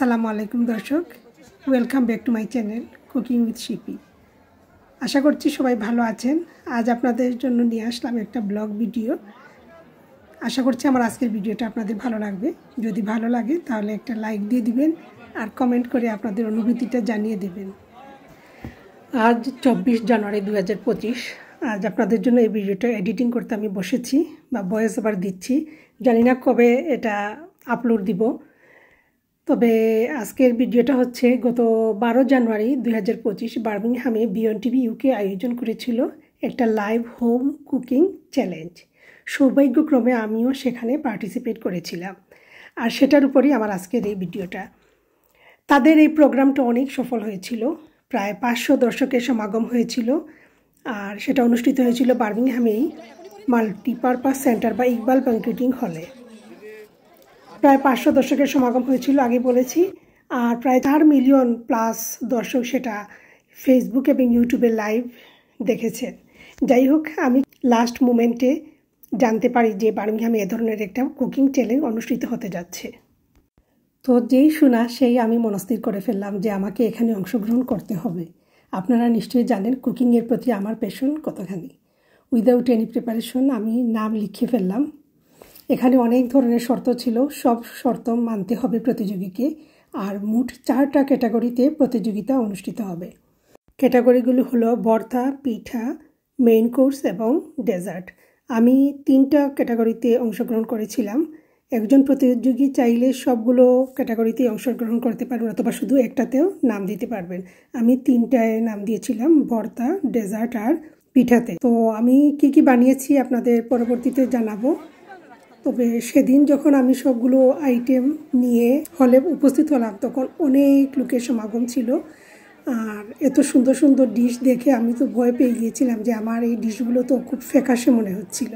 আসসালামু আলাইকুম দর্শক, welcome back to my channel cooking with Shipi. আশা করছি সবাই ভালো আছেন। আজ আপনাদের জন্য নিয়ে আসলাম একটা ব্লগ ভিডিও। আশা করছি আমার আজকের ভিডিওটা আপনাদের ভালো লাগবে। যদি ভালো লাগে তাহলে একটা লাইক দিয়ে দিবেন আর কমেন্ট করে আপনাদের অনুভূতিটা জানিয়ে দেবেন। আজ 24 জানুয়ারি 2025। আজ আপনাদের জন্য এই ভিডিওটা এডিটিং করতে আমি বসেছি বা ভয়েস ওভার দিচ্ছি। জানি না কবে এটা আপলোড দিব, তবে আজকের ভিডিওটা হচ্ছে গত 12 জানুয়ারি 2025 বার্মিংহামে বিয়ন্ড টিভি ইউকে আয়োজন করেছিল একটা লাইভ হোম কুকিং চ্যালেঞ্জ। সৌভাগ্যক্রমে আমিও সেখানে পার্টিসিপেট করেছিলাম, আর সেটার উপরই আমার আজকের এই ভিডিওটা। তাদের এই প্রোগ্রামটা অনেক সফল হয়েছিল, প্রায় 500 দর্শকের সমাগম হয়েছিল, আর সেটা অনুষ্ঠিত হয়েছিল বার্মিংহামেই মাল্টিপারপাস সেন্টার বা ইকবাল ব্যাংকুয়েটিং হলে। প্রায় 500 দর্শকের সমাগম হয়েছিল আগে বলেছি, আর প্রায় 4 মিলিয়ন প্লাস দর্শক সেটা ফেসবুক এবং ইউটিউবে লাইভ দেখেছেন। যাই হোক, আমি লাস্ট মোমেন্টে জানতে পারি যে বার্মিংহামে এ ধরনের একটা কুকিং চ্যালেঞ্জ অনুষ্ঠিত হতে যাচ্ছে। তো যেই শোনা সেই আমি মনস্থির করে ফেললাম যে আমাকে এখানে অংশগ্রহণ করতে হবে। আপনারা নিশ্চয়ই জানেন কুকিংয়ের প্রতি আমার প্যাশন কতখানি। উইদাউট এনি প্রিপারেশন আমি নাম লিখে ফেললাম। এখানে অনেক ধরনের শর্ত ছিল, সব শর্ত মানতে হবে প্রতিযোগীকে, আর মোট 4টা ক্যাটাগরিতে প্রতিযোগিতা অনুষ্ঠিত হবে। ক্যাটাগরিগুলো হলো ভর্তা, পিঠা, মেইন কোর্স এবং ডেজার্ট। আমি 3টা ক্যাটাগরিতে অংশগ্রহণ করেছিলাম। একজন প্রতিযোগী চাইলে সবগুলো ক্যাটাগরিতে অংশগ্রহণ করতে পারবেন অথবা শুধু একটাতেও নাম দিতে পারবেন। আমি 3টায় নাম দিয়েছিলাম, ভর্তা, ডেজার্ট আর পিঠাতে। তো আমি কি বানিয়েছি আপনাদের পরবর্তীতে জানাবো। তবে সেদিন যখন আমি সবগুলো আইটেম নিয়ে হলে উপস্থিত হলাম তখন অনেক লোকের সমাগম ছিল, আর এত সুন্দর সুন্দর ডিশ দেখে আমি তো ভয় পেয়ে গিয়েছিলাম যে আমার এই ডিশগুলো তো খুব ফ্যাকাশে মনে হচ্ছিল।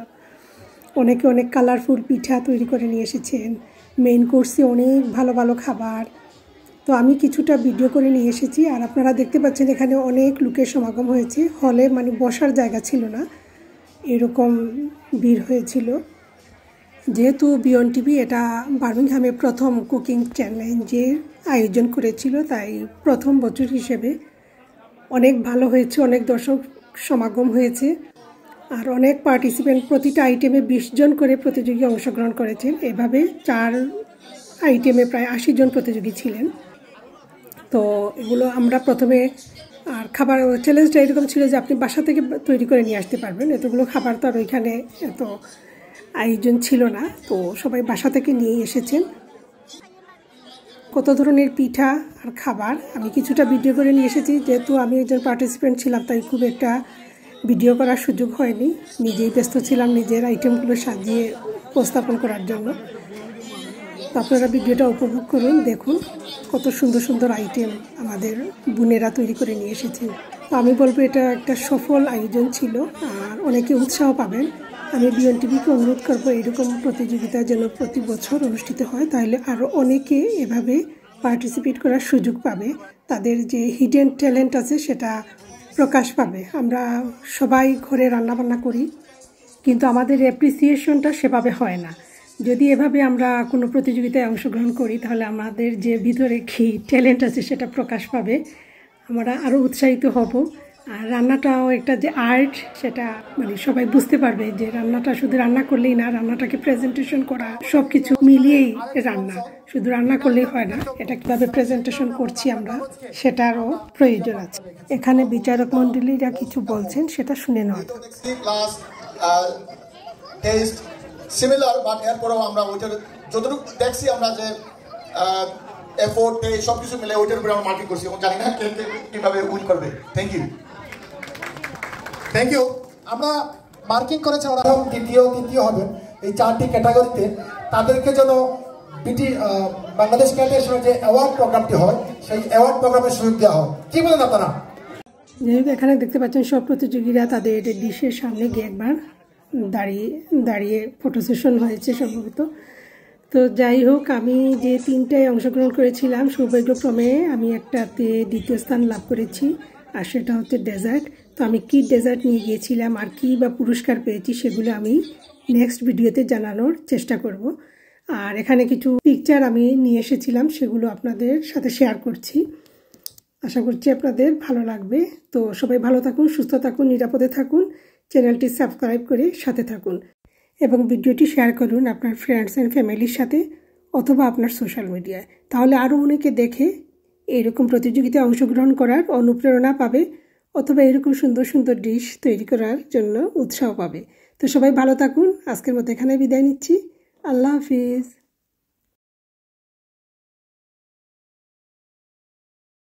অনেকে অনেক কালারফুল পিঠা তৈরি করে নিয়ে এসেছেন, মেইন কোর্সে অনেক ভালো ভালো খাবার। তো আমি কিছুটা ভিডিও করে নিয়ে এসেছি, আর আপনারা দেখতে পাচ্ছেন এখানে অনেক লোকের সমাগম হয়েছে। হলে মানে বসার জায়গা ছিল না, এরকম ভিড় হয়েছিল। যেহেতু বিয়ন্ড টিভি এটা বার্মিংহামে প্রথম কুকিং চ্যালেঞ্জের আয়োজন করেছিল, তাই প্রথম বছর হিসেবে অনেক ভালো হয়েছে, অনেক দর্শক সমাগম হয়েছে, আর অনেক পার্টিসিপেন্ট। প্রতিটা আইটেমে 20 জন করে প্রতিযোগী অংশগ্রহণ করেছেন। এভাবে 4 আইটেমে প্রায় 80 জন প্রতিযোগী ছিলেন। তো এগুলো আমরা প্রথমে, আর খাবার চ্যালেঞ্জটা এরকম ছিল যে আপনি বাসা থেকে তৈরি করে নিয়ে আসতে পারবেন। এতগুলো খাবার তো আর ওইখানে এত আয়োজন ছিল না, তো সবাই বাসা থেকে নিয়ে এসেছেন। কত ধরনের পিঠা আর খাবার আমি কিছুটা ভিডিও করে নিয়ে এসেছি। যেহেতু আমি একজন পার্টিসিপেন্ট ছিলাম তাই খুব একটা ভিডিও করার সুযোগ হয়নি, নিজেই ব্যস্ত ছিলাম নিজের আইটেমগুলো সাজিয়ে উপস্থাপন করার জন্য। তো আপনারা ভিডিওটা উপভোগ করুন, দেখুন কত সুন্দর সুন্দর আইটেম আমাদের বোনেরা তৈরি করে নিয়ে এসেছেন। তো আমি বলবো এটা একটা সফল আয়োজন ছিল, আর অনেকে উৎসাহ পাবেন। আমি বিয়ন্ড টিভিকে অনুরোধ করবো এরকম প্রতিযোগিতা যেন প্রতি বছর অনুষ্ঠিত হয়, তাহলে আরও অনেকে এভাবে পার্টিসিপেট করার সুযোগ পাবে, তাদের যে হিডেন ট্যালেন্ট আছে সেটা প্রকাশ পাবে। আমরা সবাই ঘরে রান্নাবান্না করি, কিন্তু আমাদের অ্যাপ্রিসিয়েশনটা সেভাবে হয় না। যদি এভাবে আমরা কোনো প্রতিযোগিতায় অংশগ্রহণ করি তাহলে আমাদের যে ভিতরে কি ট্যালেন্ট আছে সেটা প্রকাশ পাবে, আমরা আরও উৎসাহিত হব। আর রান্নাটাও একটা যে আর্ট, সেটা মানে সবাই বুঝতে পারবে যে রান্নাটা শুধু রান্না করলেই না, রান্নাটাকে প্রেজেন্টেশন করা সব কিছু মিলিয়েই রান্না, শুধু রান্না করলেই হয় না, এটা কীভাবে প্রেজেন্টেশন করছি আমরা সেটারও প্রয়োজন আছে। এখানে বিচারক মণ্ডলীরা কিছু বলছেন সেটা শুনে নেওয়া। সিমিলার বাট এরপরেও আমরা ওইটার যতটুকু দেখছি আমরা যে এফোর্ট সব কিছু মিলে ওইটার উপরে আমরা মার্কিং করছি এবং জানি না কে কীভাবে উইন করবে। Thank you. আমরা মার্কিং করেছি ওরা দ্বিতীয় তৃতীয় হবে এই 4টি ক্যাটাগরিতে। তাদেরকে যেন বাংলাদেশ ক্যাটাগরির যে অ্যাওয়ার্ড প্রোগ্রামটি হয় সেই অ্যাওয়ার্ড প্রোগ্রামের সুযোগ দেওয়া হয়। কি বলেন আপনারা? এখানে দেখতে পাচ্ছেন সব প্রতিযোগীরা তাদের ডিশের সামনে গিয়ে একবার দাঁড়িয়ে ফটো সেশন হয়েছে সম্ভবত। তো যাই হোক, আমি যে 3টায় অংশগ্রহণ করেছিলাম সৌভাগ্যক্রমে আমি একটাতে দ্বিতীয় স্থান লাভ করেছি, আর সেটা হচ্ছে ডেজার্ট। তো আমি কি ডেজার্ট নিয়ে গিয়েছিলাম আর কি বা পুরস্কার পেয়েছি সেগুলো আমি নেক্সট ভিডিওতে জানানোর চেষ্টা করব। আর এখানে কিছু পিকচার আমি নিয়ে এসেছিলাম, সেগুলো আপনাদের সাথে শেয়ার করছি। আশা করছি আপনাদের ভালো লাগবে। তো সবাই ভালো থাকুন, সুস্থ থাকুন, নিরাপদে থাকুন। চ্যানেলটি সাবস্ক্রাইব করে সাথে থাকুন এবং ভিডিওটি শেয়ার করুন আপনার ফ্রেন্ডস অ্যান্ড ফ্যামিলির সাথে অথবা আপনার সোশ্যাল মিডিয়ায়। তাহলে আরও অনেকে দেখে এইরকম প্রতিযোগিতায় অংশগ্রহণ করার অনুপ্রেরণা পাবে অথবা এরকম সুন্দর সুন্দর ডিশ তৈরি করার জন্য উৎসাহ পাবে। তো সবাই ভালো থাকুন। আজকের মতো এখানে বিদায় নিচ্ছি। আল্লাহ হাফিজ।